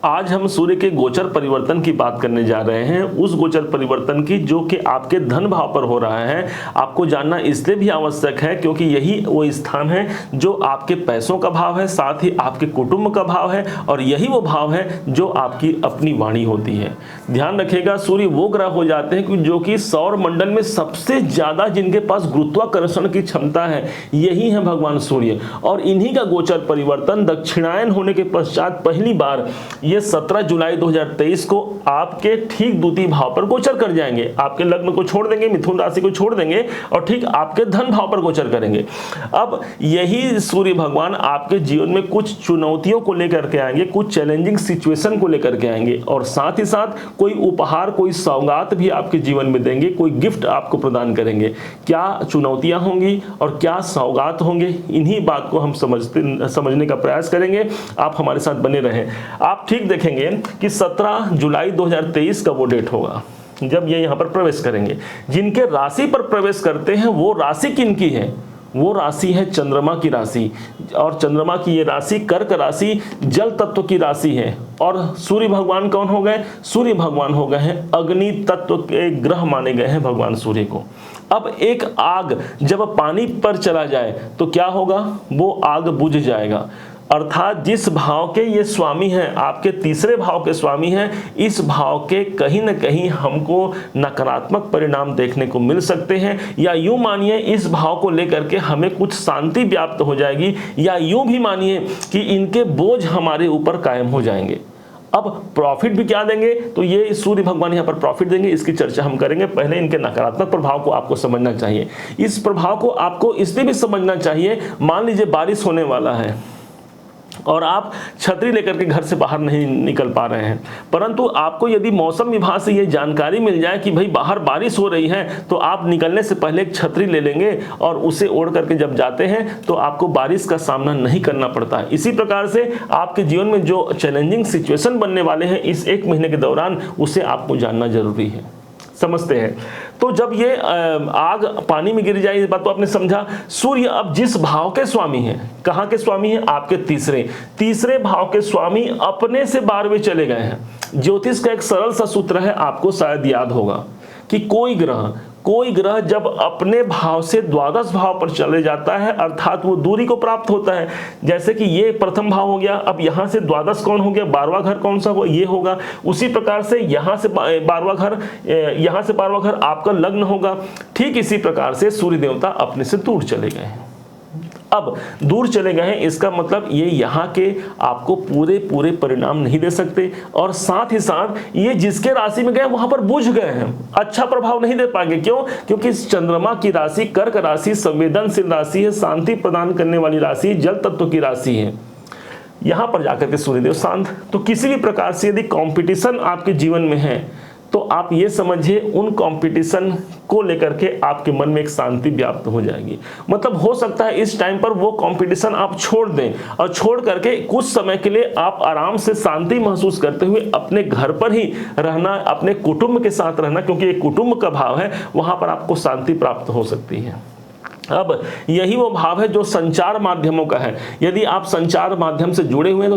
आज हम सूर्य के गोचर परिवर्तन की बात करने जा रहे हैं, उस गोचर परिवर्तन की जो कि आपके धन भाव पर हो रहा है। आपको जानना इसलिए भी आवश्यक है क्योंकि यही वो स्थान है जो आपके पैसों का भाव है, साथ ही आपके कुटुंब का भाव है, और यही वो भाव है जो आपकी अपनी वाणी होती है। ध्यान रखिएगा, सूर्य वो ग्रह हो जाते हैं जो कि सौर मंडल में सबसे ज्यादा जिनके पास गुरुत्वाकर्षण की क्षमता है, यही है भगवान सूर्य। और इन्हीं का गोचर परिवर्तन दक्षिणायन होने के पश्चात पहली बार ये 17 जुलाई 2023 को आपके ठीक द्वितीय भाव पर गोचर कर जाएंगे। आपके लग्न को छोड़ देंगे, मिथुन राशि को छोड़ देंगे और ठीक आपके धन भाव पर गोचर करेंगे। अब यही सूर्य भगवान आपके जीवन में कुछ चुनौतियों को लेकर के आएंगे, कुछ चैलेंजिंग सिचुएशन को लेकर के आएंगे, और साथ ही साथ कोई उपहार, कोई सौगात भी आपके जीवन में देंगे, कोई गिफ्ट आपको प्रदान करेंगे। क्या चुनौतियां होंगी और क्या सौगात होंगे, इन्हीं बात को हम समझने का प्रयास करेंगे। आप हमारे साथ बने रहें। आप ठीक देखेंगे कि 17 जुलाई 2023 का वो डेट होगा जब ये यहाँ पर प्रवेश करेंगे। जिनके राशि पर प्रवेश करते हैं वो राशि किनकी है? वो राशि है चंद्रमा की राशि, और चंद्रमा की ये राशि कर्क राशि जल तत्व की राशि है। और सूर्य भगवान कौन हो गए? सूर्य भगवान हो गए हैं अग्नि तत्व के ग्रह माने गए हैं भगवान सूर्य को। अब एक आग जब पानी पर चला जाए तो क्या होगा? वो आग बुझ जाएगा। अर्थात जिस भाव के ये स्वामी हैं, आपके तीसरे भाव के स्वामी हैं, इस भाव के कहीं ना कहीं हमको नकारात्मक परिणाम देखने को मिल सकते हैं, या यूं मानिए इस भाव को लेकर के हमें कुछ शांति व्याप्त हो जाएगी, या यूं भी मानिए कि इनके बोझ हमारे ऊपर कायम हो जाएंगे। अब प्रॉफिट भी क्या देंगे? तो ये सूर्य भगवान यहाँ पर प्रॉफिट देंगे, इसकी चर्चा हम करेंगे। पहले इनके नकारात्मक प्रभाव को आपको समझना चाहिए। इस प्रभाव को आपको इसलिए भी समझना चाहिए, मान लीजिए बारिश होने वाला है और आप छतरी लेकर के घर से बाहर नहीं निकल पा रहे हैं, परंतु आपको यदि मौसम विभाग से ये जानकारी मिल जाए कि भाई बाहर बारिश हो रही है, तो आप निकलने से पहले एक छतरी ले लेंगे और उसे ओढ़ करके जब जाते हैं तो आपको बारिश का सामना नहीं करना पड़ता है। इसी प्रकार से आपके जीवन में जो चैलेंजिंग सिचुएशन बनने वाले हैं इस 1 महीने के दौरान, उसे आपको जानना जरूरी है। समझते हैं? तो जब ये आग पानी में गिर जाए, इस बात को आपने समझा। सूर्य अब जिस भाव के स्वामी हैं, कहां के स्वामी हैं? आपके तीसरे भाव के स्वामी अपने से 12वें चले गए हैं। ज्योतिष का एक सरल सा सूत्र है, आपको शायद याद होगा कि कोई ग्रह जब अपने भाव से द्वादश भाव पर चले जाता है, अर्थात वो दूरी को प्राप्त होता है। जैसे कि ये प्रथम भाव हो गया, अब यहां से द्वादश कौन हो गया? 12वां घर कौन सा हो? ये होगा। उसी प्रकार से यहां से 12वां घर आपका लग्न होगा। ठीक इसी प्रकार से सूर्य देवता अपने से दूर चले गए हैं। अब दूर चले गए हैं, इसका मतलब ये यहाँ के आपको पूरे परिणाम नहीं दे सकते, और साथ ही साथ ये जिसके राशि में गए वहां पर बुझ गए हैं, अच्छा प्रभाव नहीं दे पाएंगे। क्यों? क्योंकि चंद्रमा की राशि कर्क राशि संवेदनशील राशि है, शांति प्रदान करने वाली राशि, जल तत्व की राशि है। यहां पर जाकर के सूर्यदेव शांत। तो किसी भी प्रकार से यदि कंपटीशन आपके जीवन में है तो आप ये समझिए उन कंपटीशन को लेकर के आपके मन में एक शांति व्याप्त हो जाएगी। मतलब हो सकता है इस टाइम पर वो कंपटीशन आप छोड़ दें और छोड़ करके कुछ समय के लिए आप आराम से शांति महसूस करते हुए अपने घर पर ही रहना, अपने कुटुंब के साथ रहना, क्योंकि एक कुटुंब का भाव है, वहां पर आपको शांति प्राप्त हो सकती है। अब यही वो भाव है जो संचार माध्यमों का है। यदि आप संचार माध्यम से जुड़े हुए हैं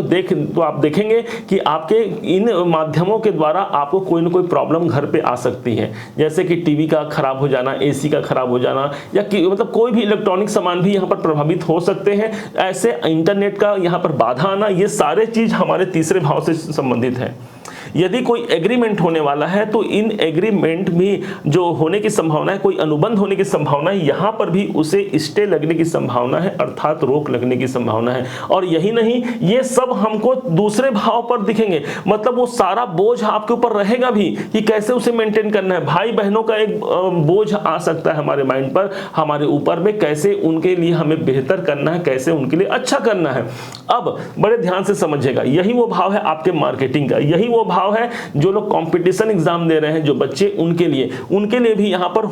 तो आप देखेंगे कि आपके इन माध्यमों के द्वारा आपको कोई ना कोई प्रॉब्लम घर पे आ सकती है, जैसे कि टीवी का खराब हो जाना, एसी का खराब हो जाना, या मतलब कोई भी इलेक्ट्रॉनिक सामान भी यहाँ पर प्रभावित हो सकते हैं। ऐसे इंटरनेट का यहाँ पर बाधा आना, ये सारे चीज हमारे तीसरे भाव से संबंधित है। यदि कोई एग्रीमेंट होने वाला है तो इन एग्रीमेंट भी जो होने की संभावना है, कोई अनुबंध होने की संभावना है, यहाँ पर भी उसे स्टे लगने की संभावना है, अर्थात रोक लगने की संभावना है। और यही नहीं, ये सब हमको दूसरे भाव पर दिखेंगे। मतलब वो सारा बोझ आपके ऊपर रहेगा भी कि कैसे उसे मेंटेन करना है। भाई बहनों का एक बोझ आ सकता है हमारे माइंड पर, हमारे ऊपर में, कैसे उनके लिए हमें बेहतर करना है, कैसे उनके लिए अच्छा करना है। अब बड़े ध्यान से समझिएगा, यही वो भाव है आपके मार्केटिंग का, यही वो भाव है जो लोग कंपटीशन एग्जाम दे रहे हैं, जो बच्चे, उनके लिए भी यहाँ पर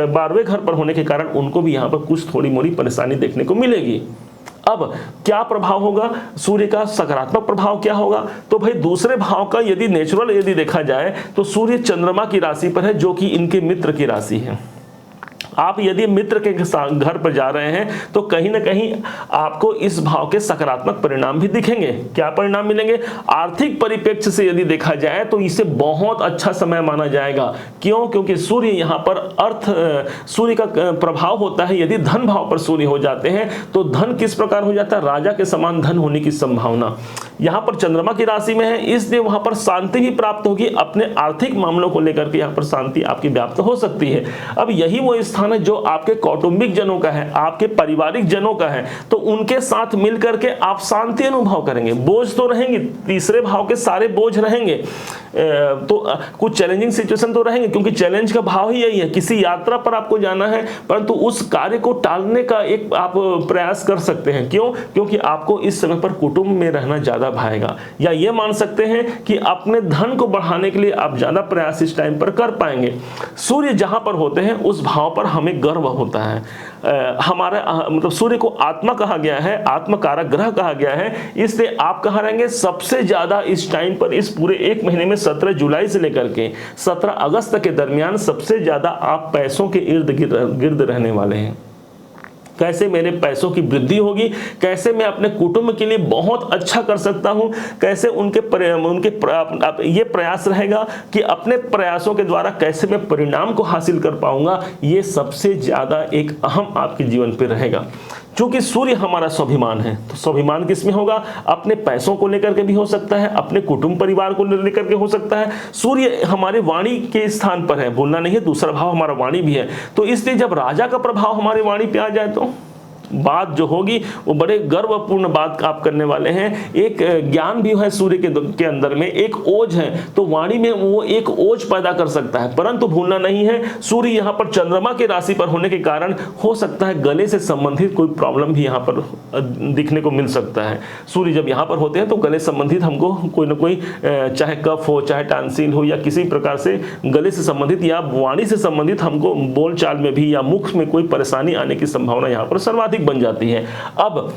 12वें घर पर होने के कारण उनको भी यहाँ पर कुछ थोड़ी मोड़ी परेशानी देखने को मिलेगी। अब क्या प्रभाव होगा सूर्य का? सकारात्मक प्रभाव क्या होगा? तो भाई दूसरे भाव का यदि नेचुरल यदि देखा जाए तो सूर्य चंद्रमा की राशि पर है, जो कि इनके मित्र की राशि है। आप यदि मित्र के घर पर जा रहे हैं तो कहीं ना कहीं आपको इस भाव के सकारात्मक परिणाम भी दिखेंगे। क्या परिणाम मिलेंगे? आर्थिक परिप्रेक्ष्य से यदि देखा जाए तो इसे बहुत अच्छा समय माना जाएगा। क्यों? क्योंकि सूर्य यहाँ पर सूर्य का प्रभाव होता है। यदि धन भाव पर सूर्य हो जाते हैं तो धन किस प्रकार हो जाता है? राजा के समान धन होने की संभावना। यहाँ पर चंद्रमा की राशि में है, इसलिए वहां पर शांति भी प्राप्त होगी। अपने आर्थिक मामलों को लेकर के यहाँ पर शांति आपकी व्याप्त हो सकती है। अब यही वो स्थान है जो आपके कौटुंबिक जनों का है, आपके पारिवारिक जनों का है, तो उनके साथ मिलकर के आप शांति अनुभव करेंगे। बोझ तो रहेंगे, तीसरे भाव के सारे बोझ रहेंगे, तो कुछ चैलेंजिंग सिचुएशन तो रहेंगे, क्योंकि चैलेंज का भाव ही यही है। किसी यात्रा पर आपको जाना है परंतु उस कार्य को टालने का एक आप प्रयास कर सकते हैं। क्यों? क्योंकि आपको इस समय पर कुटुंब में रहना ज्यादा भाएगा। या ये मान सकते हैं कि अपने धन को बढ़ाने के लिए आप ज्यादा प्रयास इस टाइम पर कर पाएंगे। सूर्य जहां पर होते हैं उस भाव पर हमें गर्व होता है। हमारा मतलब सूर्य को आत्मा कहा गया है, आत्मकारक ग्रह कहा गया है, इसलिए आप कहाँ रहेंगे? सबसे ज्यादा इस टाइम पर, इस पूरे एक महीने में 17 जुलाई से लेकर के 17 अगस्त के दरमियान सबसे ज्यादा आप पैसों के इर्द गिर्द रहने वाले हैं। कैसे मेरे पैसों की वृद्धि होगी, कैसे मैं अपने कुटुंब के लिए बहुत अच्छा कर सकता हूं, कैसे ये प्रयास रहेगा कि अपने प्रयासों के द्वारा कैसे मैं परिणाम को हासिल कर पाऊंगा, ये सबसे ज्यादा एक अहम आपके जीवन पे रहेगा। क्योंकि सूर्य हमारा स्वाभिमान है, तो स्वाभिमान किसमें होगा? अपने पैसों को लेकर के भी हो सकता है, अपने कुटुंब परिवार को लेकर के हो सकता है। सूर्य हमारे वाणी के स्थान पर है, बोलना नहीं है, दूसरा भाव हमारा वाणी भी है। तो इसलिए जब राजा का प्रभाव हमारे वाणी पे आ जाए तो बात जो होगी वो बड़े गर्वपूर्ण बात आप करने वाले हैं। एक ज्ञान भी है सूर्य के अंदर में, एक ओज है, तो वाणी में वो एक ओज पैदा कर सकता है। परंतु भूलना नहीं है, सूर्य यहाँ पर चंद्रमा की राशि पर होने के कारण हो सकता है गले से संबंधित कोई प्रॉब्लम भी यहाँ पर दिखने को मिल सकता है। सूर्य जब यहाँ पर होते हैं तो गले संबंधित हमको कोई ना कोई, चाहे कफ हो, चाहे टांसिल हो, या किसी प्रकार से गले से संबंधित या वाणी से संबंधित हमको बोलचाल में भी या मुख में कोई परेशानी आने की संभावना यहाँ पर सर्वाधिक बन जाती है। अब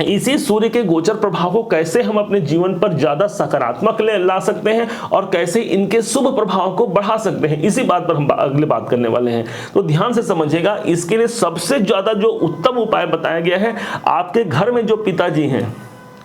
इसी सूर्य के गोचर प्रभाव को कैसे हम अपने जीवन पर ज्यादा सकारात्मक ला सकते हैं और कैसे इनके शुभ प्रभाव को बढ़ा सकते हैं, इसी बात पर हम अगले बात करने वाले हैं। तो ध्यान से समझिएगा। इसके लिए सबसे ज्यादा जो उत्तम उपाय बताया गया है, आपके घर में जो पिताजी हैं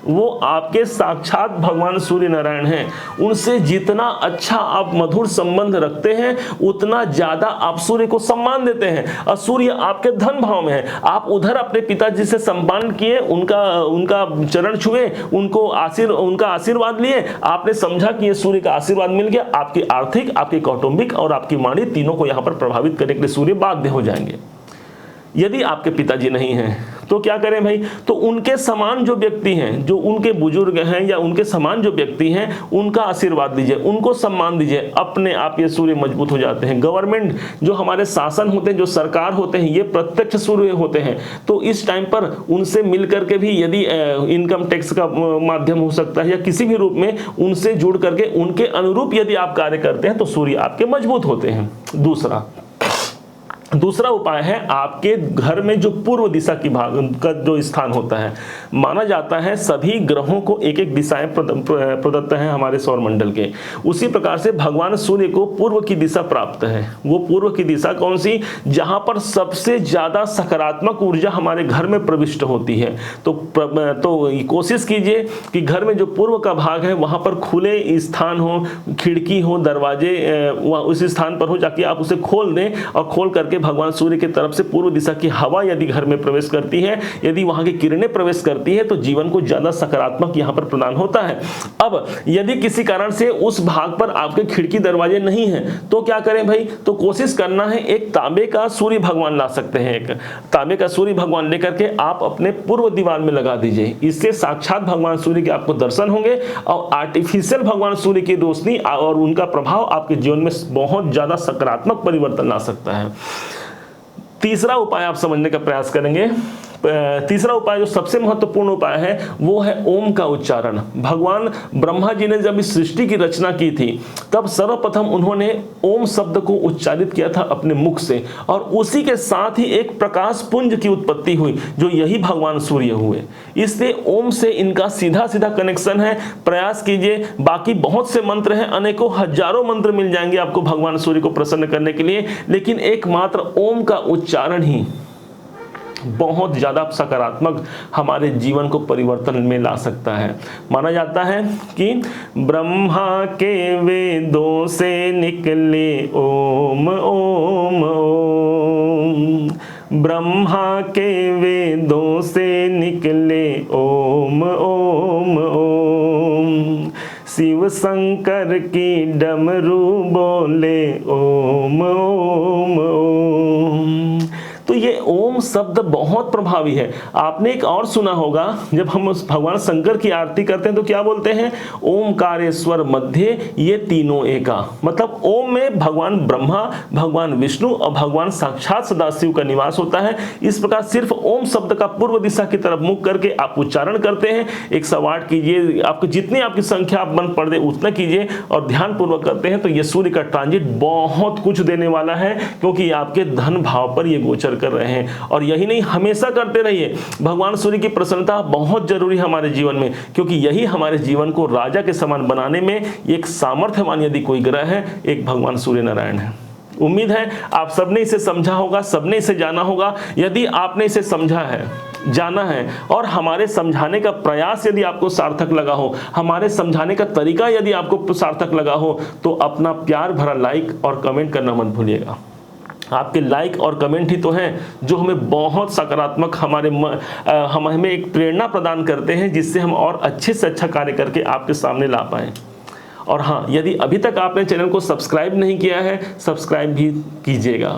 वो आपके साक्षात भगवान सूर्य नारायण हैं। उनसे जितना अच्छा आप मधुर संबंध रखते हैं उतना ज्यादा आप सूर्य को सम्मान देते हैं। और सूर्य आपके धन भाव में है, आप उधर अपने पिताजी से सम्मान किए, उनका चरण छुए, उनका आशीर्वाद लिए, आपने समझा कि ये सूर्य का आशीर्वाद मिल गया। आपकी आर्थिक, आपकी कौटुंबिक और आपकी वाणी तीनों को यहां पर प्रभावित करने के लिए सूर्य बाध्य हो जाएंगे। यदि आपके पिताजी नहीं हैं तो क्या करें भाई? तो उनके समान जो व्यक्ति हैं, जो उनके बुजुर्ग हैं या उनके समान जो व्यक्ति हैं, उनका आशीर्वाद दीजिए, उनको सम्मान दीजिए। अपने आप ये सूर्य मजबूत हो जाते हैं। गवर्नमेंट जो हमारे शासन होते हैं, जो सरकार होते हैं, ये प्रत्यक्ष सूर्य होते हैं। तो इस टाइम पर उनसे मिल करके भी यदि इनकम टैक्स का माध्यम हो सकता है या किसी भी रूप में उनसे जुड़ करके उनके अनुरूप यदि आप कार्य करते हैं तो सूर्य आपके मजबूत होते हैं। दूसरा उपाय है, आपके घर में जो पूर्व दिशा की भाग का जो स्थान होता है, माना जाता है सभी ग्रहों को एक एक दिशाएं प्रदत्त हैं हमारे सौर मंडल के। उसी प्रकार से भगवान सूर्य को पूर्व की दिशा प्राप्त है। वो पूर्व की दिशा कौन सी? जहां पर सबसे ज्यादा सकारात्मक ऊर्जा हमारे घर में प्रविष्ट होती है। तो कोशिश कीजिए कि घर में जो पूर्व का भाग है वहां पर खुले स्थान हो, खिड़की हो, दरवाजे उस स्थान पर हो, जाके आप उसे खोल दें और खोल करके भगवान सूर्य की तरफ से पूर्व दिशा की हवा यदि घर में प्रवेश करती है, यदि वहां की किरणें प्रवेश करती है, तो जीवन को ज्यादा सकारात्मक यहां पर प्रदान होता है। अब यदि किसी कारण से उस भाग पर आपके खिड़की दरवाजे नहीं हैं तो क्या करें भाई? तो कोशिश करना है, एक तांबे का सूर्य भगवान ला सकते हैं। एक तांबे का सूर्य भगवान लेकर के आप अपने पूर्व दीवार में लगा दीजिए। इससे साक्षात भगवान सूर्य के आपको दर्शन होंगे और आर्टिफिशियल भगवान सूर्य की रोशनी और उनका प्रभाव आपके जीवन में बहुत ज्यादा सकारात्मक परिवर्तन ला सकता है। तीसरा उपाय आप समझने का प्रयास करेंगे तीसरा उपाय जो सबसे महत्वपूर्ण उपाय है वो है ओम का उच्चारण। भगवान ब्रह्मा जी ने जब इस सृष्टि की रचना की थी तब सर्वप्रथम उन्होंने ओम शब्द को उच्चारित किया था अपने मुख से, और उसी के साथ ही एक प्रकाश पुंज की उत्पत्ति हुई जो यही भगवान सूर्य हुए। इसलिए ओम से इनका सीधा सीधा कनेक्शन है। प्रयास कीजिए, बाकी बहुत से मंत्र हैं, अनेकों हजारों मंत्र मिल जाएंगे आपको भगवान सूर्य को प्रसन्न करने के लिए, लेकिन एकमात्र ओम का उच्चारण ही बहुत ज़्यादा सकारात्मक हमारे जीवन को परिवर्तन में ला सकता है। माना जाता है कि ब्रह्मा के वेदों से निकले ओम ओम ओम, ब्रह्मा के वेदों से निकले ओम ओम ओम, शिव शंकर की डमरू बोले ओम ओम ओम। तो ये ओम शब्द बहुत प्रभावी है। आपने एक और सुना होगा, जब हम उस भगवान शंकर की आरती करते हैं तो क्या बोलते हैं, ओमकारेश्वर मध्य ये तीनों एका। मतलब ओम में भगवान ब्रह्मा, भगवान विष्णु और भगवान साक्षात सदाशिव का निवास होता है। इस प्रकार सिर्फ ओम शब्द का पूर्व दिशा की तरफ मुख करके आप उच्चारण करते हैं। 108 कीजिए, आपको जितनी आपकी संख्या आप मन पड़ दे उतना कीजिए और ध्यान पूर्वक करते हैं तो ये सूर्य का ट्रांजिट बहुत कुछ देने वाला है, क्योंकि आपके धन भाव पर ये गोचर कर रहे हैं। और यही नहीं, हमेशा करते रहिए। भगवान सूर्य की प्रसन्नता बहुत जरूरी है हमारे जीवन में, क्योंकि यही हमारे जीवन को राजा के समान बनाने में एक सामर्थ्यवान यदि कोई ग्रह है, एक भगवान सूर्य नारायण है। उम्मीद है आप सबने इसे समझा होगा, सबने इसे जाना होगा। यदि आपने इसे समझा है, जाना है और हमारे समझाने का प्रयास यदि आपको सार्थक लगा हो, हमारे समझाने का तरीका यदि आपको सार्थक लगा हो, तो अपना प्यार भरा लाइक और कमेंट करना मत भूलिएगा। आपके लाइक और कमेंट ही तो हैं जो हमें बहुत सकारात्मक हमें एक प्रेरणा प्रदान करते हैं, जिससे हम और अच्छे से अच्छा कार्य करके आपके सामने ला पाएँ। और हाँ, यदि अभी तक आपने चैनल को सब्सक्राइब नहीं किया है, सब्सक्राइब भी कीजिएगा।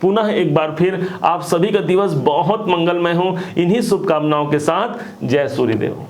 पुनः एक बार फिर आप सभी का दिवस बहुत मंगलमय हो। इन्हीं शुभकामनाओं के साथ जय सूर्यदेव।